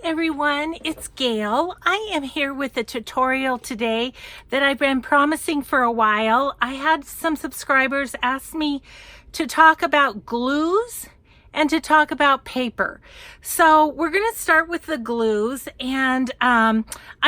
everyone, it's Gail. I am here with a tutorial today that I've been promising for a while. I had some subscribers ask me to talk about glues and to talk about paper. So we're going to start with the glues, and I'm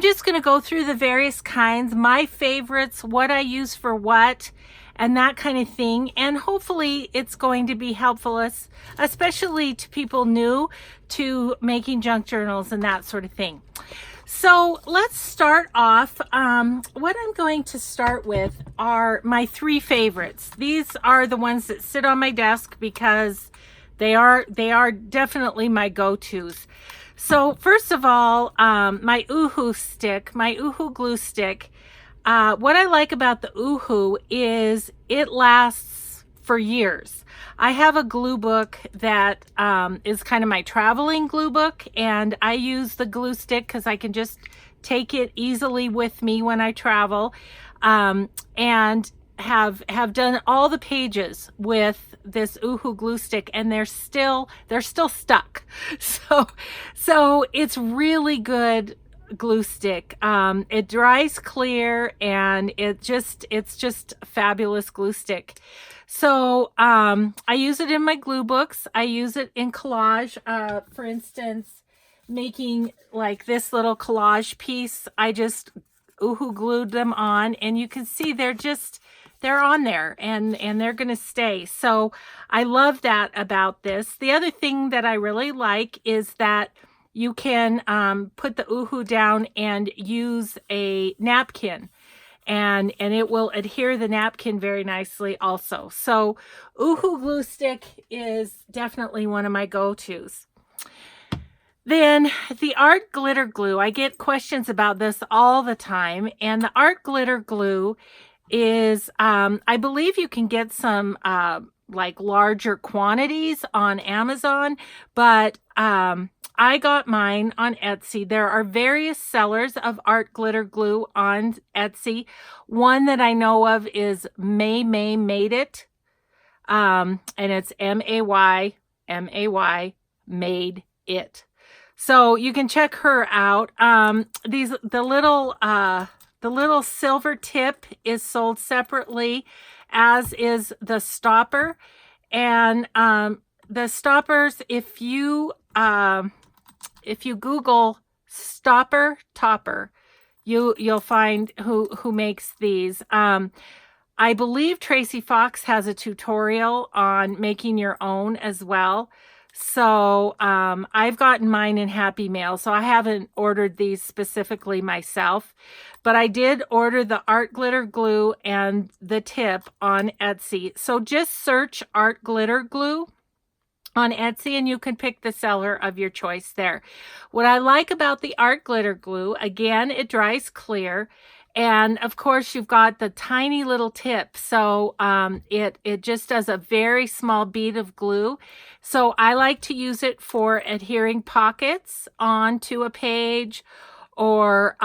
just going to go through the various kinds, my favorites, what I use for what, and that kind of thing. And hopefully it's going to be helpful, especially to people new to making junk journals and that sort of thing. So let's start off. What I'm going to start with are my three favorites. These are the ones that sit on my desk because they are definitely my go-tos. So first of all, my Oohoo glue stick. What I like about the Oohoo is it lasts for years. I have a glue book that is kind of my traveling glue book, and I use the glue stick because I can just take it easily with me when I travel, and have done all the pages with this Oohoo glue stick, and they're still stuck. So it's really good glue stick. It dries clear, and it's just fabulous glue stick. So I use it in my glue books. I use it in collage. For instance, making like this little collage piece, I just Oohoo glued them on, and you can see they're on there, and they're gonna stay. So I love that about this. The other thing that I really like is that you can put the Oohoo down and use a napkin, and it will adhere the napkin very nicely also. So Oohoo glue stick is definitely one of my go-tos. Then the art glitter glue. I get questions about this all the time, and the art glitter glue is, I believe you can get some like larger quantities on Amazon, but I got mine on Etsy. There are various sellers of art glitter glue on Etsy. One that I know of is May Made It, and it's MAY Made It. So you can check her out. The little silver tip is sold separately, as is the stopper. And the stoppers, if you Google stopper topper, you'll find who makes these. I believe Tracy Fox has a tutorial on making your own as well. So I've gotten mine in Happy Mail, so I haven't ordered these specifically myself, but I did order the art glitter glue and the tip on Etsy. So just search art glitter glue on Etsy, and you can pick the seller of your choice there. What I like about the art glitter glue, again, it dries clear. And of course, you've got the tiny little tip. So it just does a very small bead of glue. So I like to use it for adhering pockets onto a page, or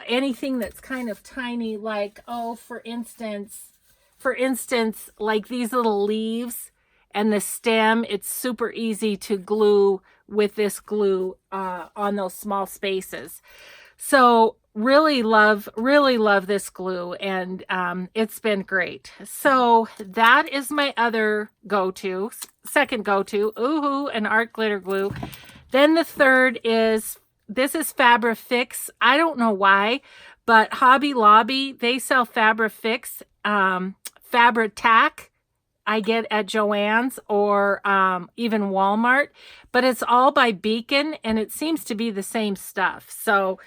anything that's kind of tiny, like, oh, for instance, like these little leaves and the stem. It's super easy to glue with this glue on those small spaces. So really love this glue, and it's been great. So that is my other second go-to, Oohoo and art glitter glue. Then the third is, this is Fabrifix. I don't know why, but Hobby Lobby, they sell Fabrifix. Fabri-Tac I get at Joann's, or even Walmart, but it's all by Beacon, and it seems to be the same stuff. So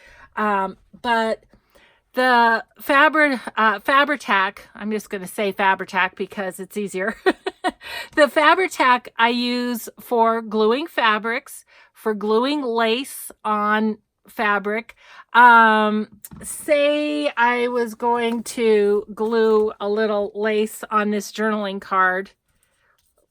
but the Fabri-Tac, I'm just going to say Fabri-Tac because it's easier. The Fabri-Tac I use for gluing fabrics, for gluing lace on fabric. Say I was going to glue a little lace on this journaling card,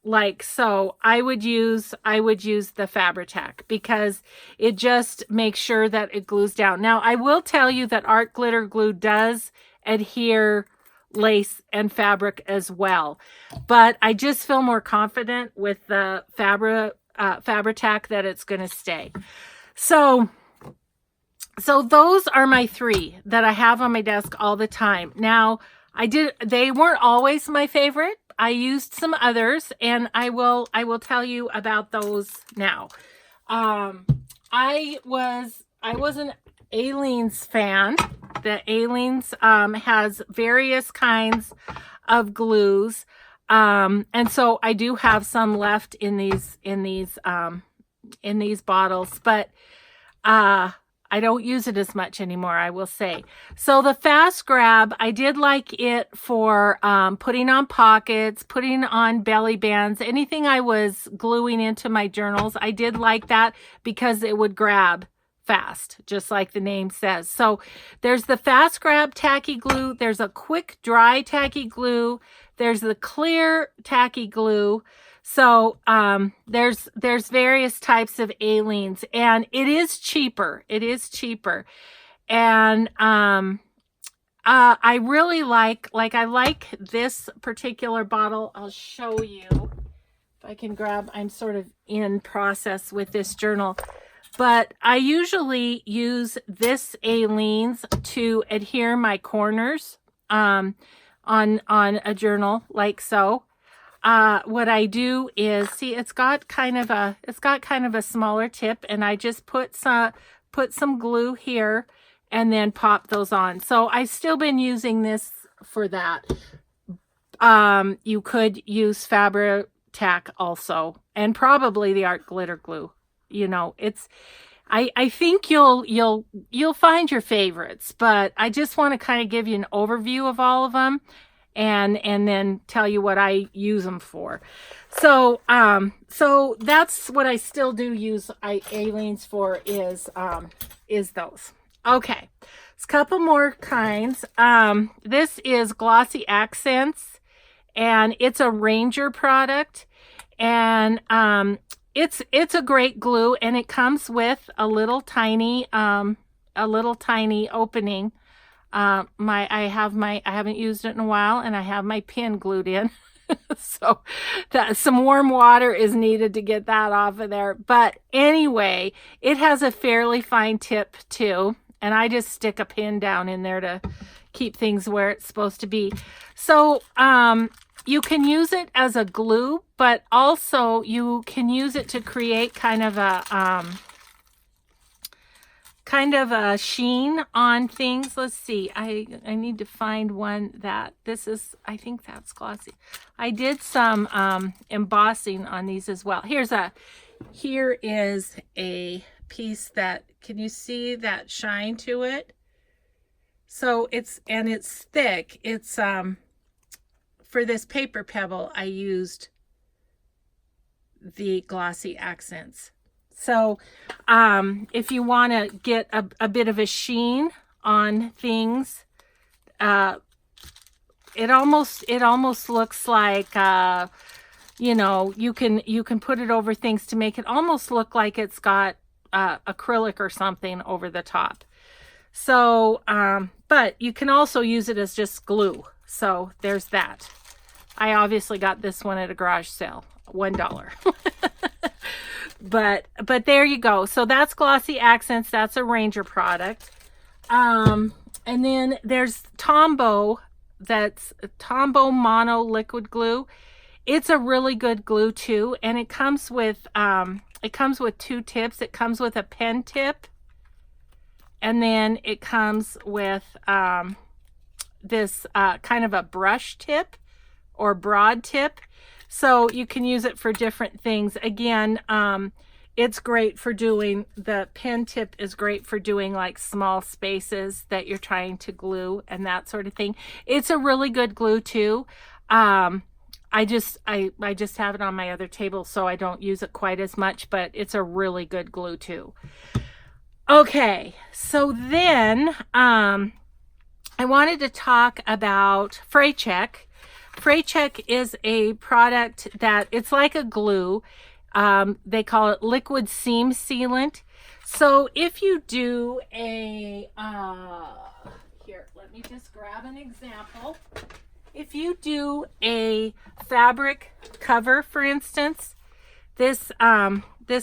like so, I would use the Fabri-Tac because it just makes sure that it glues down. Now, I will tell you that art glitter glue does adhere lace and fabric as well, but I just feel more confident with the Fabri-Tac that it's going to stay. So those are my 3 that I have on my desk all the time. Now, they weren't always my favorite. I used some others, and I will tell you about those now. I was an Aleene's fan. The Aleene's has various kinds of glues. And so I do have some left in these bottles, but I don't use it as much anymore, I will say. So the Fast Grab, I did like it for putting on pockets, putting on belly bands, anything I was gluing into my journals. I did like that because it would grab fast, just like the name says. So there's the Fast Grab tacky glue. There's a quick dry tacky glue. There's the clear tacky glue. So there's various types of Aleene's, and it is cheaper. It is cheaper. And I really like I like this particular bottle. I'll show you if I can grab. I'm sort of in process with this journal. But I usually use this Aleene's to adhere my corners on a journal like so. What I do is, see, it's got kind of a smaller tip, and I just put some glue here and then pop those on. So I've still been using this for that. You could use Fabri-Tac also, and probably the art glitter glue. You know, I think you'll find your favorites, but I just want to kind of give you an overview of all of them and then tell you what I use them for. So that's what I still do use Aleene's for is those. Okay. There's a couple more kinds. This is Glossy Accents, and it's a Ranger product, and it's a great glue, and it comes with a little tiny opening. I haven't used it in a while, and I have my pin glued in. So that some warm water is needed to get that off of there. But anyway, it has a fairly fine tip too, and I just stick a pin down in there to keep things where it's supposed to be. So you can use it as a glue, but also you can use it to create kind of a sheen on things. Let's see. I need to find one that I think that's glossy. I did some embossing on these as well. Here is a piece that, can you see that shine to it? So it's thick. It's for this paper pebble, I used the Glossy Accents. So if you want to get a bit of a sheen on things, it almost looks like you know, you can put it over things to make it almost look like it's got acrylic or something over the top. So but you can also use it as just glue. So there's that. I obviously got this one at a garage sale, $1. But there you go. So that's Glossy Accents. That's a Ranger product. And then there's Tombow. That's Tombow Mono Liquid Glue. It's a really good glue too, and it comes with 2 tips. It comes with a pen tip, and then it comes with this kind of a brush tip or broad tip. So you can use it for different things. Again, it's great for doing, the pen tip is great for doing like small spaces that you're trying to glue and that sort of thing. It's a really good glue too. I just have it on my other table, so I don't use it quite as much, but it's a really good glue too. Okay, so then I wanted to talk about Fray Check. Fray Check is a product that it's like a glue. They call it liquid seam sealant. So if you do a, here, let me just grab an example. If you do a fabric cover, for instance, This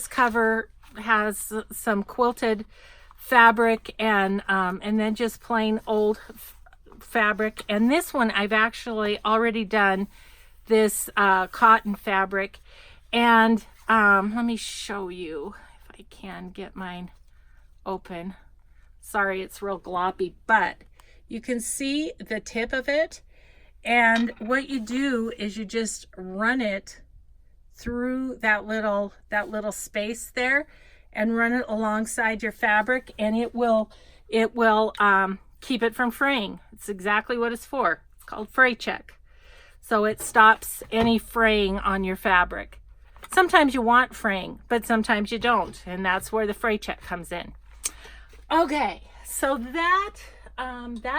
cover has some quilted fabric and then just plain old fabric. And this one I've actually already done this cotton fabric. And let me show you if I can get mine open. Sorry, it's real gloppy, but you can see the tip of it. And what you do is you just run it through that little space there and run it alongside your fabric, and it will keep it from fraying. It's exactly what it's for. It's called fray check. So it stops any fraying on your fabric. Sometimes you want fraying, but sometimes you don't, and that's where the fray check comes in. Okay, so that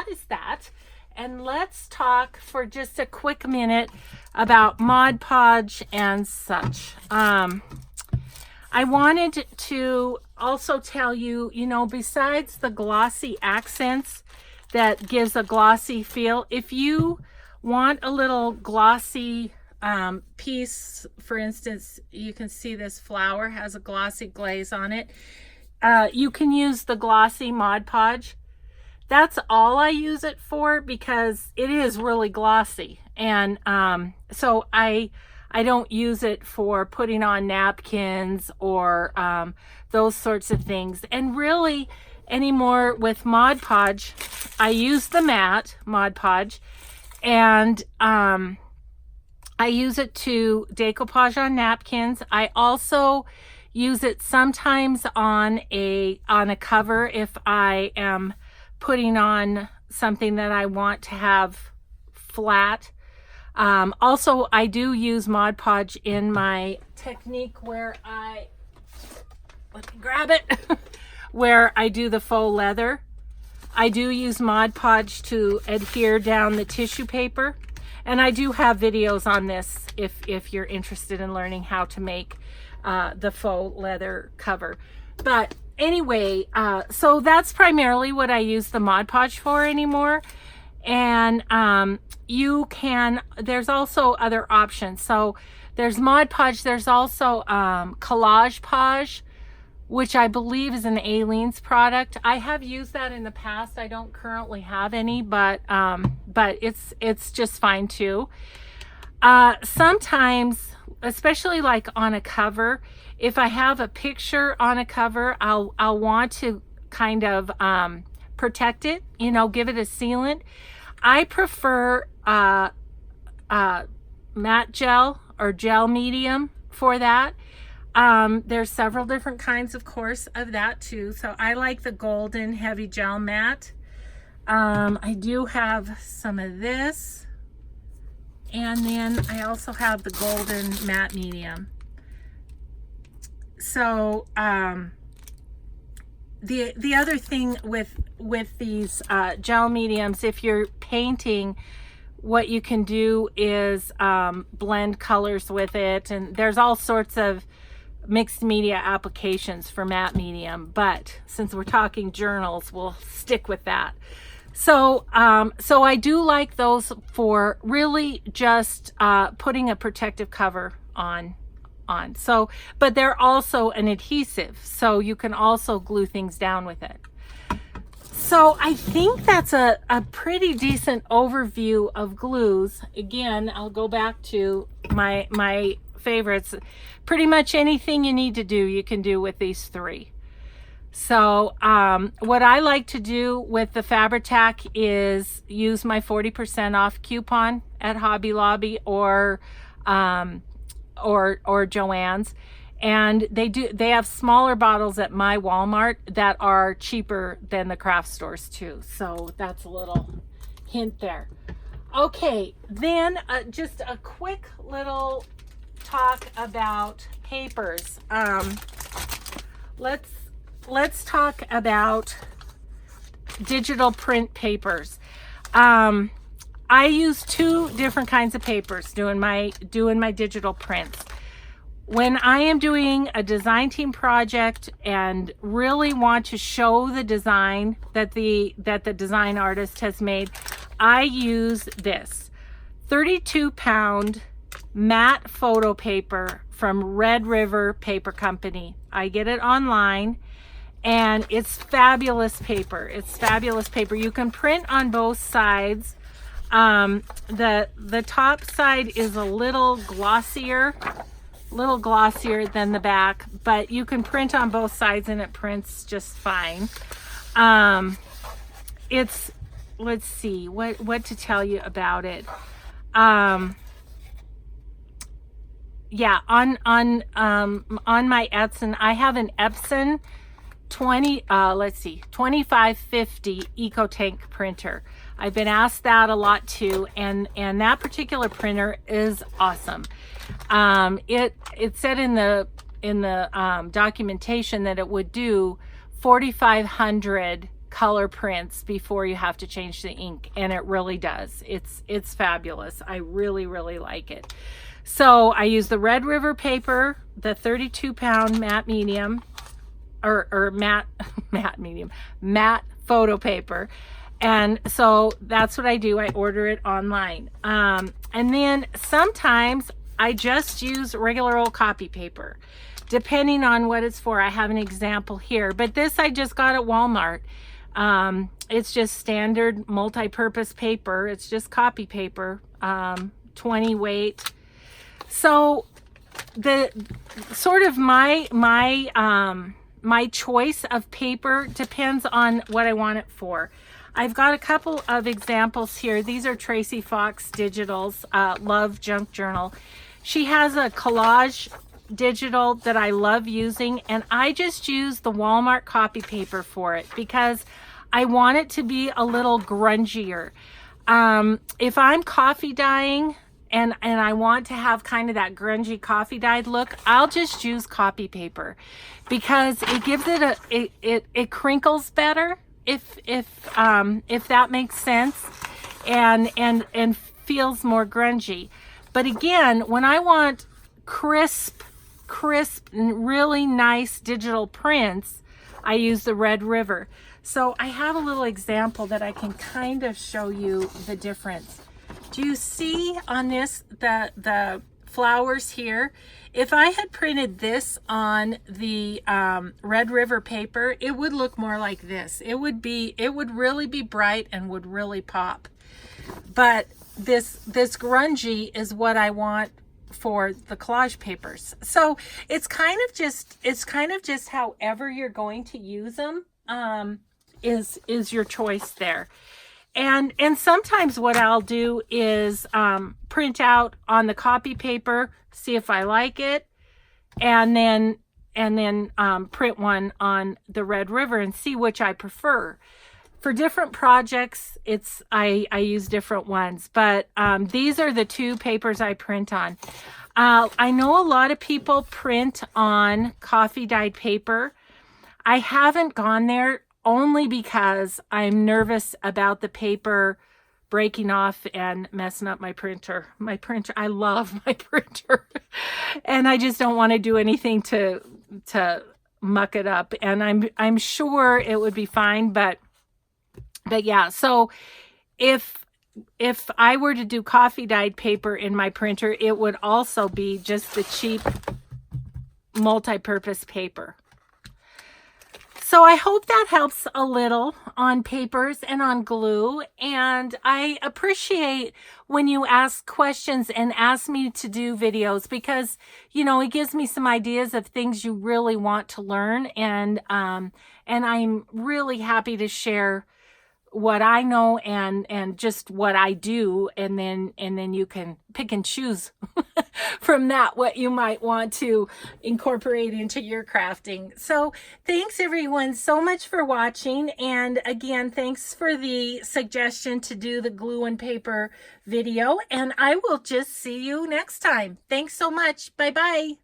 is that. And let's talk for just a quick minute about Mod Podge and such. I wanted to also tell you, besides the glossy accents that gives a glossy feel, if you want a little glossy piece, for instance, you can see this flower has a glossy glaze on it. You can use the glossy Mod Podge. That's all I use it for because it is really glossy. And so I don't use it for putting on napkins or those sorts of things. And really anymore with Mod Podge, I use the matte Mod Podge, and I use it to decoupage on napkins. I also use it sometimes on a cover if I am putting on something that I want to have flat. Also, I do use Mod Podge in my technique where let me grab it, where I do the faux leather. I do use Mod Podge to adhere down the tissue paper. And I do have videos on this if you're interested in learning how to make the faux leather cover. But anyway, so that's primarily what I use the Mod Podge for anymore. And there's also other options. So there's Mod Podge, there's also Collage Podge, which I believe is an Aleene's product. I have used that in the past. I don't currently have any, but it's just fine too. Sometimes, especially like on a cover, if I have a picture on a cover, I'll want to kind of protect it, give it a sealant. I prefer matte gel or gel medium for that. There's several different kinds, of course, of that too. So I like the golden heavy gel matte. I do have some of this. And then I also have the golden matte medium. So the other thing with these gel mediums, if you're painting, what you can do is blend colors with it, and there's all sorts of mixed media applications for matte medium, but since we're talking journals, we'll stick with that. So I do like those for really just putting a protective cover on. So, but they're also an adhesive, so you can also glue things down with it. So I think that's a pretty decent overview of glues. Again, I'll go back to my favorites. Pretty much anything you need to do, you can do with these three. So what I like to do with the Fabri-Tac is use my 40% off coupon at Hobby Lobby or Joann's, and they have smaller bottles at my Walmart that are cheaper than the craft stores too. So that's a little hint there. Okay, then just a quick little talk about papers. Let's talk about digital print papers. I use two different kinds of papers doing my digital prints. When I am doing a design team project and really want to show the design that the design artist has made, I use this 32-pound matte photo paper from Red River Paper Company. I get it online, and it's fabulous paper. It's fabulous paper. You can print on both sides. The top side is a little glossier than the back, but you can print on both sides and it prints just fine. It's, let's see what to tell you about it. Yeah, on my Etsy, I have an Epson 2550 EcoTank printer. I've been asked that a lot too, and that particular printer is awesome. It said in the documentation that it would do 4,500 color prints before you have to change the ink, and it really does. It's fabulous. I really like it. So I use the Red River paper, the 32-pound matte medium, or matte medium, matte photo paper. And so that's what I do. I order it online. And then sometimes I just use regular old copy paper, depending on what it's for. I have an example here, but this I just got at Walmart. It's just standard multi-purpose paper. It's just copy paper, 20 weight. So the sort of my choice of paper depends on what I want it for. I've got a couple of examples here. These are Tracy Fox Digital's Love Junk Journal. She has a collage digital that I love using, and I just use the Walmart copy paper for it because I want it to be a little grungier. If I'm coffee dyeing and I want to have kind of that grungy coffee dyed look, I'll just use copy paper because it gives it it crinkles better, if that makes sense, and feels more grungy. But again, when I want crisp and really nice digital prints, I use the Red River. So I have a little example that I can kind of show you the difference. Do you see on this the flowers here? If I had printed this on the Red River paper, it would look more like this. It would really be bright and would really pop. But this grungy is what I want for the collage papers. So it's kind of just however you're going to use them is your choice there. And sometimes what I'll do is print out on the copy paper, see if I like it, and then print one on the Red River and see which I prefer. For different projects, I use different ones, but these are the two papers I print on. I know a lot of people print on coffee dyed paper. I haven't gone there only because I'm nervous about the paper breaking off and messing up my printer. I love my printer, and I just don't want to do anything to muck it up. And I'm sure it would be fine, but yeah. So if I were to do coffee dyed paper in my printer, it would also be just the cheap multi-purpose paper. So I hope that helps a little on papers and on glue. And I appreciate when you ask questions and ask me to do videos because, you know, it gives me some ideas of things you really want to learn. And I'm really happy to share what I know and just what I do, and then you can pick and choose from that what you might want to incorporate into your crafting. So thanks everyone so much for watching, and again, thanks for the suggestion to do the glue and paper video, and I will just see you next time. Thanks so much. Bye bye.